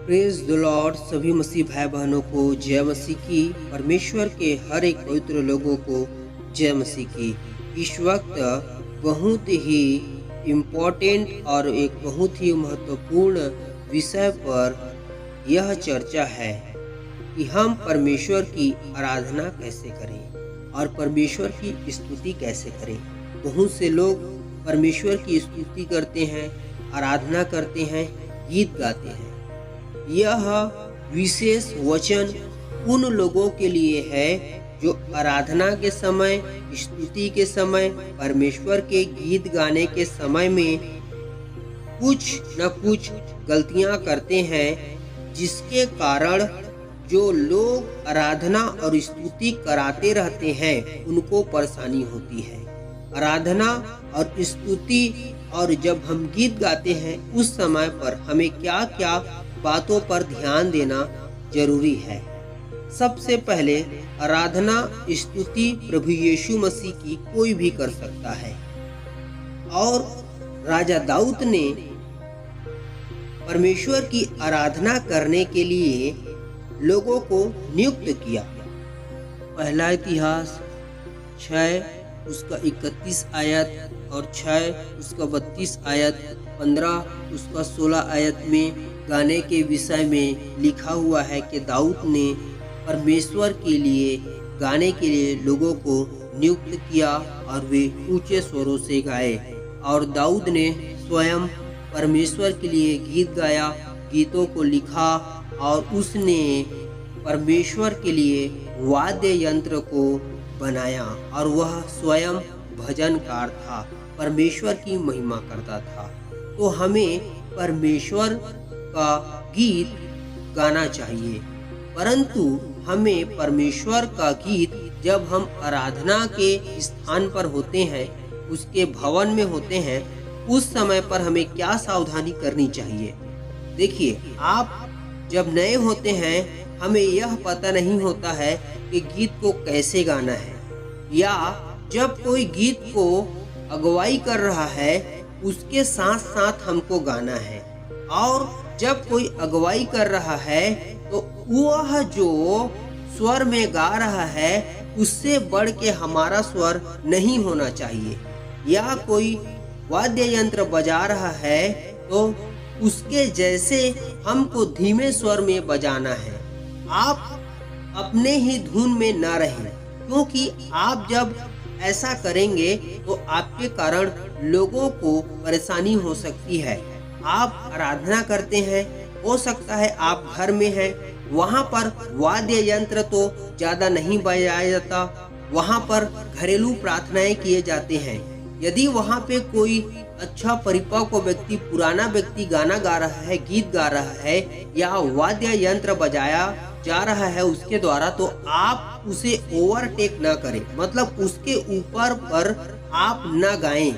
Praise the Lord. सभी मसीह भाई बहनों को जय मसीह की। परमेश्वर के हर एक पवित्र लोगों को जय मसीह की। इस वक्त बहुत ही इम्पोर्टेंट और एक बहुत ही महत्वपूर्ण विषय पर यह चर्चा है कि हम परमेश्वर की आराधना कैसे करें और परमेश्वर की स्तुति कैसे करें। बहुत से लोग परमेश्वर की स्तुति करते हैं, आराधना करते हैं, गीत गाते हैं। यह विशेष वचन उन लोगों के लिए है जो आराधना के समय, स्तुति के समय, परमेश्वर के गीत गाने के समय में कुछ न कुछ गलतियां करते हैं, जिसके कारण जो लोग आराधना और स्तुति कराते रहते हैं उनको परेशानी होती है। आराधना और स्तुति और जब हम गीत गाते हैं उस समय पर हमें क्या क्या बातों पर ध्यान देना जरूरी है। सबसे पहले आराधना स्तुति प्रभु यीशु मसीह की कोई भी कर सकता है और राजा दाऊद ने परमेश्वर की आराधना करने के लिए लोगों को नियुक्त किया। पहला इतिहास 6 उसका 31 आयत और 6 उसका 32 आयत, 15 उसका 16 आयत में गाने के विषय में लिखा हुआ है कि दाऊद ने परमेश्वर के लिए गाने के लिए लोगों को नियुक्त किया और वे ऊंचे स्वरों से गाए। और दाऊद ने स्वयं परमेश्वर के लिए गीत गाया, गीतों को लिखा और उसने परमेश्वर के लिए वाद्य यंत्र को बनाया और वह स्वयं भजनकार था, परमेश्वर की महिमा करता था। तो हमें परमेश्वर का गीत गाना चाहिए, परंतु हमें परमेश्वर का गीत जब हम आराधना के स्थान पर होते हैं, उसके भवन में होते हैं, उस समय पर हमें क्या सावधानी करनी चाहिए। देखिए, आप जब नए होते हैं हमें यह पता नहीं होता है कि गीत को कैसे गाना है, या जब कोई गीत को अगुवाई कर रहा है उसके साथ साथ हमको गाना है। और जब कोई अगुवाई कर रहा है तो वह जो स्वर में गा रहा है उससे बढ़ के हमारा स्वर नहीं होना चाहिए। या कोई वाद्य यंत्र बजा रहा है तो उसके जैसे हमको धीमे स्वर में बजाना है। आप अपने ही धुन में न रहें, क्योंकि आप जब ऐसा करेंगे तो आपके कारण लोगों को परेशानी हो सकती है। आप आराधना करते हैं, हो सकता है आप घर में हैं, वहाँ पर वाद्य यंत्र तो ज़्यादा नहीं बजाया जाता, वहाँ पर घरेलू प्रार्थनाएं किए जाते हैं। यदि वहाँ पे कोई अच्छा परिपक्व व्यक्ति, पुराना व्यक्ति गाना गा रहा है, गीत गा रहा है या वाद्य यंत्र बजाया जा रहा है उसके द्वारा, तो आप उसे ओवरटेक ना करें, मतलब उसके ऊपर पर आप ना गाएं।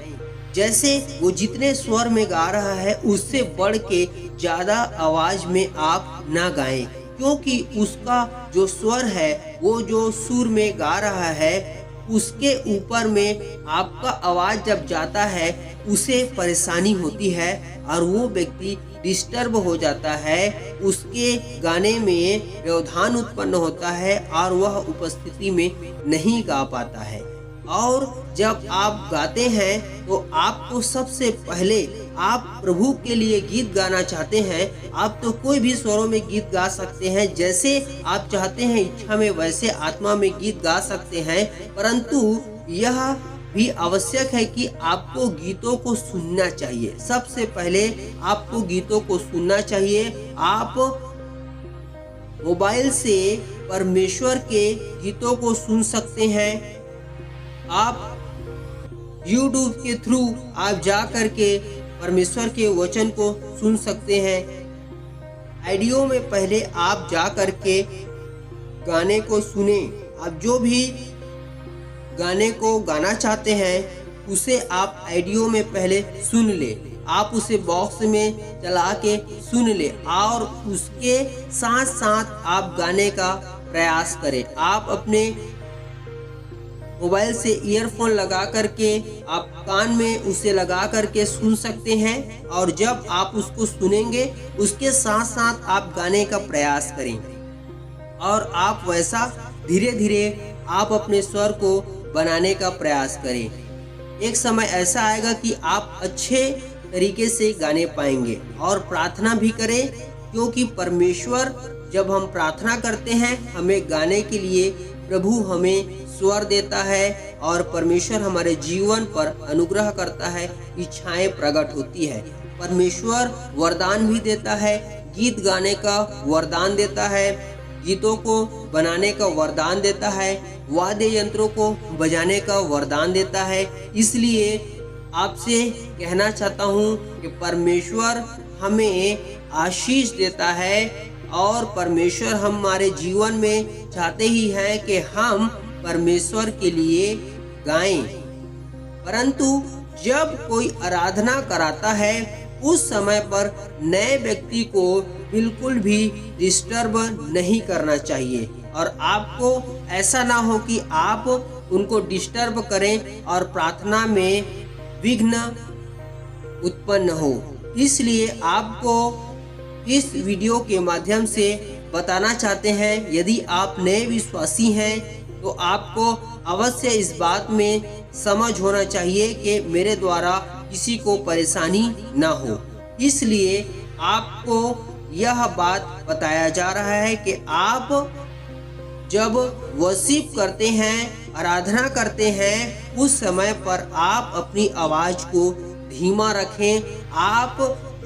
जैसे वो जितने स्वर में गा रहा है उससे बढ़ के ज्यादा आवाज में आप ना गाएं, क्योंकि उसका जो स्वर है, वो जो सुर में गा रहा है, उसके ऊपर में आपका आवाज जब जाता है उसे परेशानी होती है और वो व्यक्ति डिस्टर्ब हो जाता है, उसके गाने में व्यवधान उत्पन्न होता है और वह उपस्थिति में नहीं गा पाता है। और जब आप गाते हैं तो आपको सबसे पहले, आप प्रभु के लिए गीत गाना चाहते हैं, आप तो कोई भी स्वरों में गीत गा सकते हैं, जैसे आप चाहते हैं इच्छा में वैसे आत्मा में गीत गा सकते हैं, परंतु यह भी आवश्यक है कि आपको गीतों को सुनना चाहिए। सबसे पहले आपको गीतों को सुनना चाहिए। आप मोबाइल से परमेश्वर के गीतों को सुन सकते हैं। आप YouTube के थ्रू आप जा करके परमेश्वर के वचन को सुन सकते हैं। ऑडियो में पहले आप जा करके गाने को सुने। आप जो भी गाने को गाना चाहते हैं उसे आप ऑडियो में पहले सुन ले, आप उसे बॉक्स में चला के सुन ले और उसके साथ साथ आप गाने का प्रयास करें। आप अपने मोबाइल से ईयरफोन लगा करके आप कान में उसे लगा करके सुन सकते हैं, और जब आप उसको सुनेंगे उसके साथ साथ आप गाने का प्रयास करें, और आप वैसा धीरे धीरे आप अपने स्वर को बनाने का प्रयास करें। एक समय ऐसा आएगा कि आप अच्छे तरीके से गाने पाएंगे। और प्रार्थना भी करें, क्योंकि परमेश्वर जब हम प्रार्थना करते हैं हमें गाने के लिए प्रभु हमें स्वर देता है, और परमेश्वर हमारे जीवन पर अनुग्रह करता है, इच्छाएं प्रकट होती है। परमेश्वर वरदान भी देता है, गीत गाने का वरदान देता है, गीतों को बनाने का वरदान देता है, वाद्य यंत्रों को बजाने का वरदान देता है। इसलिए आपसे कहना चाहता हूँ कि परमेश्वर हमें आशीष देता है, और परमेश्वर हमारे जीवन में चाहते ही हैं कि हम परमेश्वर के लिए गाएं। परंतु जब कोई आराधना कराता है उस समय पर नए व्यक्ति को बिल्कुल भी डिस्टर्ब नहीं करना चाहिए, और आपको ऐसा ना हो कि आप उनको डिस्टर्ब करें और प्रार्थना में विघ्न उत्पन्न हो। इसलिए आपको इस वीडियो के माध्यम से बताना चाहते हैं, यदि आप नए विश्वासी हैं तो आपको अवश्य इस बात में समझ होना चाहिए कि मेरे द्वारा किसी को परेशानी ना हो। इसलिए आपको यह बात बताया जा रहा है कि आप जब वर्शिप करते हैं, आराधना करते हैं, उस समय पर आप अपनी आवाज को धीमा रखें। आप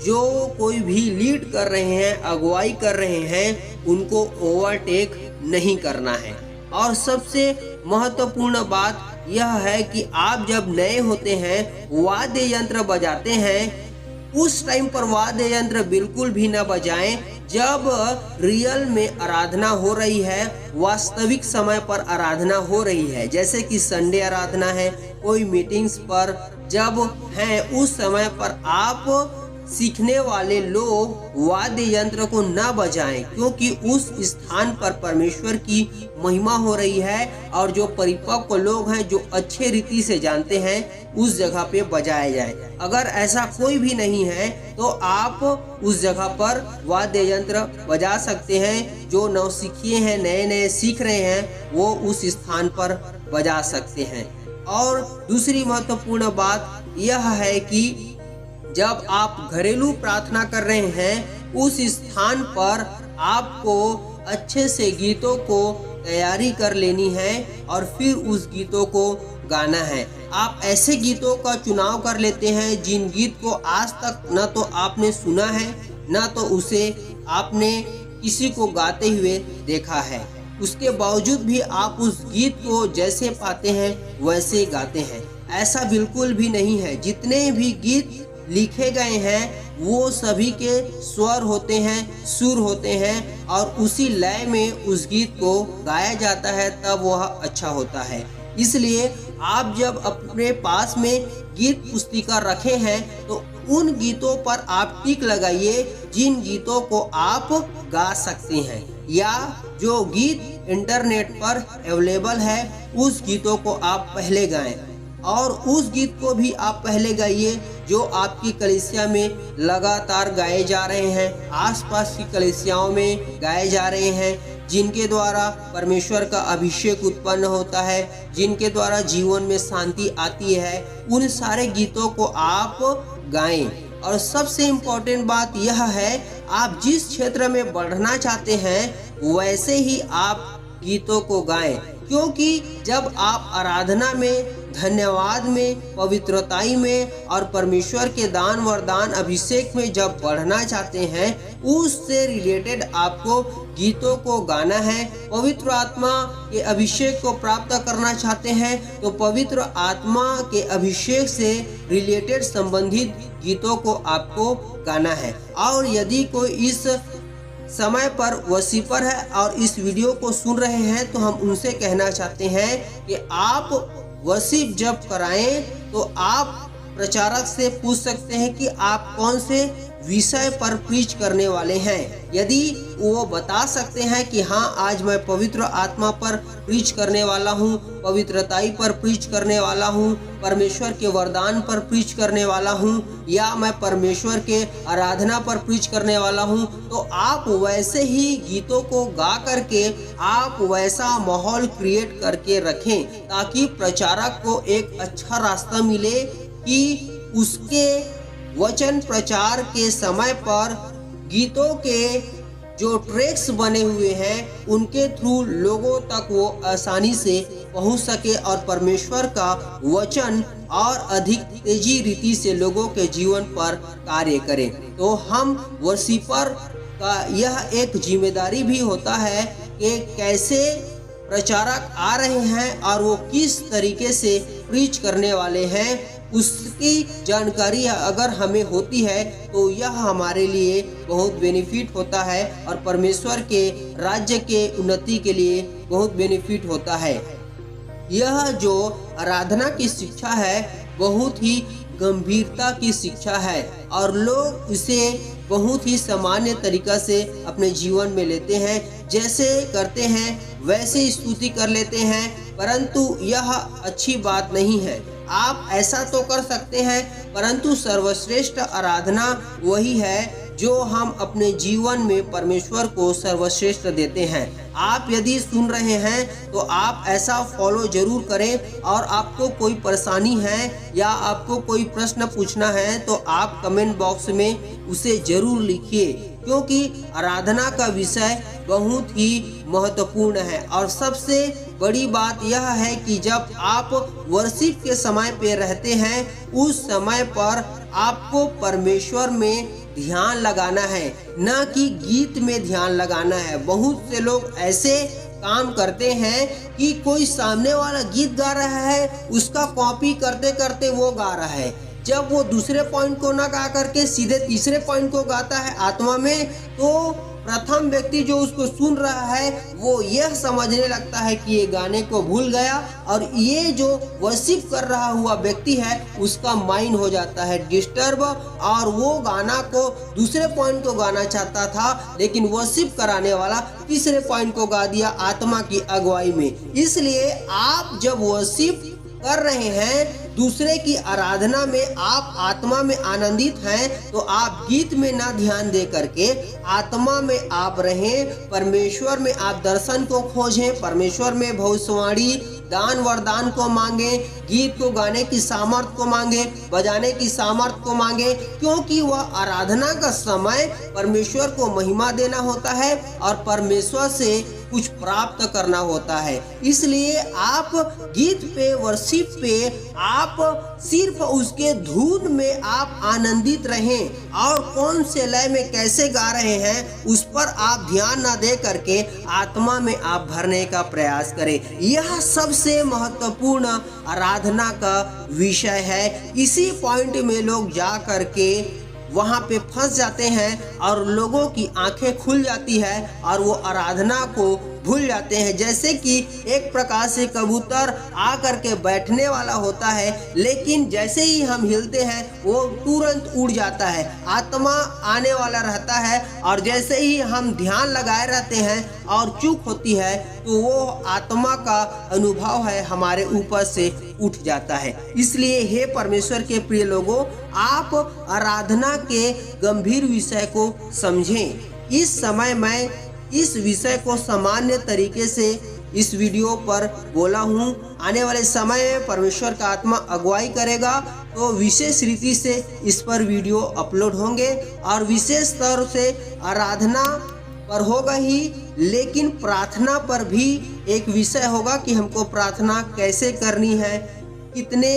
जो कोई भी लीड कर रहे हैं, अगुवाई कर रहे हैं, उनको ओवरटेक नहीं करना है। और सबसे महत्वपूर्ण बात यह है कि आप जब नए होते हैं, वाद्य यंत्र बजाते हैं, उस टाइम पर वाद्य यंत्र बिल्कुल भी न बजाएं। जब रियल में आराधना हो रही है, वास्तविक समय पर आराधना हो रही है, जैसे कि संडे आराधना है, कोई मीटिंग्स पर जब हैं, उस समय पर आप सीखने वाले लोग वाद्य यंत्र को न बजाएं, क्योंकि उस स्थान पर परमेश्वर की महिमा हो रही है, और जो परिपक्व लोग हैं, जो अच्छे रीति से जानते हैं, उस जगह पे बजाया जाए। अगर ऐसा कोई भी नहीं है तो आप उस जगह पर वाद्य यंत्र बजा सकते हैं। जो नौसिखिए हैं, नए नए सीख रहे हैं, वो उस स्थान पर बजा सकते हैं। और दूसरी महत्वपूर्ण बात यह है कि जब आप घरेलू प्रार्थना कर रहे हैं, उस स्थान पर आपको अच्छे से गीतों को तैयारी कर लेनी है, और फिर उस गीतों को गाना है। आप ऐसे गीतों का चुनाव कर लेते हैं जिन गीत को आज तक न तो आपने सुना है, न तो उसे आपने किसी को गाते हुए देखा है। उसके बावजूद भी आप उस गीत को जैसे पाते हैं वैसे गाते हैं। ऐसा बिल्कुल भी नहीं है। जितने भी गीत लिखे गए हैं वो सभी के स्वर होते हैं, सुर होते हैं, और उसी लय में उस गीत को गाया जाता है, तब वह अच्छा होता है। इसलिए आप जब अपने पास में गीत पुस्तिका रखे हैं तो उन गीतों पर आप टिक लगाइए जिन गीतों को आप गा सकते हैं, या जो गीत इंटरनेट पर अवेलेबल है उस गीतों को आप पहले गाएं, और उस गीत को भी आप पहले गाइए जो आपकी कलीसिया में लगातार गाए जा रहे हैं, आसपास की कलीसियाओं में गाए जा रहे हैं, जिनके द्वारा परमेश्वर का अभिषेक उत्पन्न होता है, जिनके द्वारा जीवन में शांति आती है। उन सारे गीतों को आप गाएं। और सबसे इम्पोर्टेंट बात यह है, आप जिस क्षेत्र में बढ़ना चाहते हैं वैसे ही आप गीतों को गाएं, क्योंकि जब आप आराधना में, धन्यवाद में, पवित्रताई में और परमेश्वर के दान वरदान अभिषेक में जब बढ़ना चाहते हैं, उससे रिलेटेड आपको गीतों को गाना है। पवित्र आत्मा के अभिषेक को प्राप्त करना चाहते हैं तो पवित्र आत्मा के अभिषेक से रिलेटेड संबंधित गीतों को आपको गाना है। और यदि कोई इस समय पर वर्शिपर है और इस वीडियो को सुन रहे हैं तो हम उनसे कहना चाहते हैं कि आप वर्शिप जब कराएं तो आप प्रचारक से पूछ सकते हैं कि आप कौन से विषय पर प्रीच करने वाले हैं। यदि वो बता सकते हैं कि हाँ आज मैं पवित्र आत्मा पर प्रीच करने वाला हूँ, पवित्रताई पर प्रीच करने वाला हूँ, परमेश्वर के वरदान पर प्रीच करने वाला हूँ, या मैं परमेश्वर के आराधना पर प्रीच करने वाला हूँ, तो आप वैसे ही गीतों को गा करके आप वैसा माहौल क्रिएट करके रखें ताकि प्रचारक को एक अच्छा रास्ता मिले कि उसके वचन प्रचार के समय पर गीतों के जो ट्रैक्स बने हुए हैं उनके थ्रू लोगों तक वो आसानी से पहुंच सके और परमेश्वर का वचन और अधिक तेजी रीति से लोगों के जीवन पर कार्य करें। तो हम वर्शिपर का यह एक जिम्मेदारी भी होता है कि कैसे प्रचारक आ रहे हैं और वो किस तरीके से प्रीच करने वाले हैं, उसकी जानकारी अगर हमें होती है तो यह हमारे लिए बहुत बेनिफिट होता है और परमेश्वर के राज्य के उन्नति के लिए बहुत बेनिफिट होता है। यह जो आराधना की शिक्षा है बहुत ही गंभीरता की शिक्षा है और लोग इसे बहुत ही सामान्य तरीका से अपने जीवन में लेते हैं, जैसे करते हैं वैसे स्तुति कर लेते हैं, परंतु यह अच्छी बात नहीं है। आप ऐसा तो कर सकते हैं, परंतु सर्वश्रेष्ठ आराधना वही है जो हम अपने जीवन में परमेश्वर को सर्वश्रेष्ठ देते हैं। आप यदि सुन रहे हैं तो आप ऐसा फॉलो जरूर करें और आपको कोई परेशानी है या आपको कोई प्रश्न पूछना है तो आप कमेंट बॉक्स में उसे जरूर लिखिए, क्योंकि आराधना का विषय बहुत ही महत्वपूर्ण है। और सबसे बड़ी बात यह है कि जब आप वर्शिप के समय पे रहते हैं उस समय पर आपको परमेश्वर में ध्यान लगाना है, ना कि गीत में ध्यान लगाना है। बहुत से लोग ऐसे काम करते हैं कि कोई सामने वाला गीत गा रहा है उसका कॉपी करते करते वो गा रहा है, जब वो दूसरे पॉइंट को ना गा करके सीधे तीसरे पॉइंट को गाता है आत्मा में, तो प्रथम व्यक्ति जो उसको सुन रहा है वो यह समझने लगता है कि ये गाने को भूल गया और ये जो वर्शिप कर रहा हुआ व्यक्ति है उसका माइंड हो जाता है डिस्टर्ब और वो गाना को दूसरे पॉइंट को गाना चाहता था लेकिन वर्शिप कराने वाला तीसरे पॉइंट को गा दिया आत्मा की अगुवाई में। इसलिए आप जब वर्शिप कर रहे हैं दूसरे की आराधना में आप आत्मा में आनंदित हैं तो आप गीत में ना ध्यान दे करके आत्मा में आप रहें, परमेश्वर में आप दर्शन को खोजें, परमेश्वर में भविष्यवाणी दान वरदान को मांगे, गीत को गाने की सामर्थ को मांगे, बजाने की सामर्थ को मांगे, क्योंकि वह आराधना का समय परमेश्वर को महिमा देना होता है और परमेश्वर से कुछ प्राप्त करना होता है। इसलिए आप गीत पे वर्शिप पे आप सिर्फ उसके धुन में आप आनंदित रहें और कौन से लय में कैसे गा रहे हैं उस पर आप ध्यान ना दे करके आत्मा में आप भरने का प्रयास करें। यह सबसे महत्वपूर्ण आराधना का विषय है। इसी पॉइंट में लोग जा करके वहाँ पे फंस जाते हैं और लोगों की आंखें खुल जाती है और वो आराधना को भूल जाते हैं। जैसे कि एक प्रकार से कबूतर आ करके बैठने वाला होता है, लेकिन जैसे ही हम हिलते हैं वो तुरंत उड़ जाता है, आत्मा आने वाला रहता है और जैसे ही हम ध्यान लगाए रहते हैं और चूक होती है तो वो आत्मा का अनुभव है हमारे ऊपर से उठ जाता है। इसलिए हे परमेश्वर के प्रिय लोगों, आप आराधना के गंभीर विषय को समझें। इस समय मैं इस विषय को सामान्य तरीके से इस वीडियो पर बोला हूँ। आने वाले समय में परमेश्वर का आत्मा अगुवाई करेगा तो विशेष रीति से इस पर वीडियो अपलोड होंगे और विशेष तौर से आराधना पर होगा ही, लेकिन प्रार्थना पर भी एक विषय होगा कि हमको प्रार्थना कैसे करनी है, कितने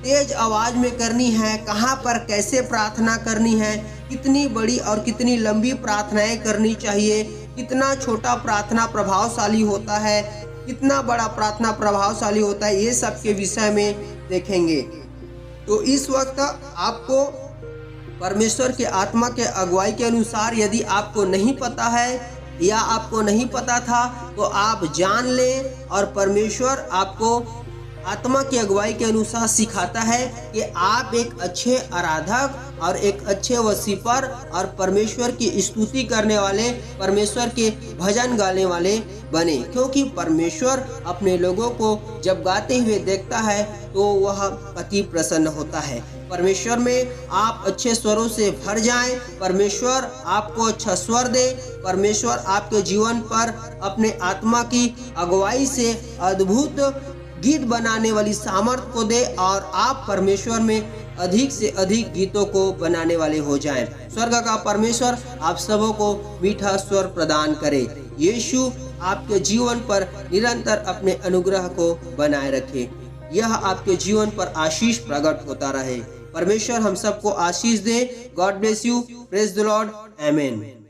तेज आवाज में करनी है, कहाँ पर कैसे प्रार्थना करनी है, कितनी बड़ी और कितनी लंबी प्रार्थनाएं करनी चाहिए, कितना छोटा प्रार्थना प्रभावशाली होता है, कितना बड़ा प्रार्थना प्रभावशाली होता है, ये सब के विषय में देखेंगे। तो इस वक्त आपको परमेश्वर के आत्मा के अगुवाई के अनुसार यदि आपको नहीं पता है या आपको नहीं पता था तो आप जान लें और परमेश्वर आपको आत्मा की अगुवाई के अनुसार सिखाता है कि आप एक अच्छे आराधक और एक अच्छे वसीपर और परमेश्वर की स्तुति करने वाले, परमेश्वर के भजन गाने वाले बने, क्योंकि परमेश्वर अपने लोगों को जब गाते हुए देखता है तो वह अति प्रसन्न होता है। परमेश्वर में आप अच्छे स्वरों से भर जाएं, परमेश्वर आपको अच्छा स्वर दे, परमेश्वर आपके जीवन पर अपने आत्मा की अगुवाई से अद्भुत गीत बनाने वाली सामर्थ्य को दे और आप परमेश्वर में अधिक से अधिक गीतों को बनाने वाले हो जाएं। स्वर्ग का परमेश्वर आप सबों को मीठा स्वर प्रदान करे। यीशु आपके जीवन पर निरंतर अपने अनुग्रह को बनाए रखे। यह आपके जीवन पर आशीष प्रकट होता रहे। परमेश्वर हम सबको आशीष दे। God bless you. Praise the Lord. आमीन।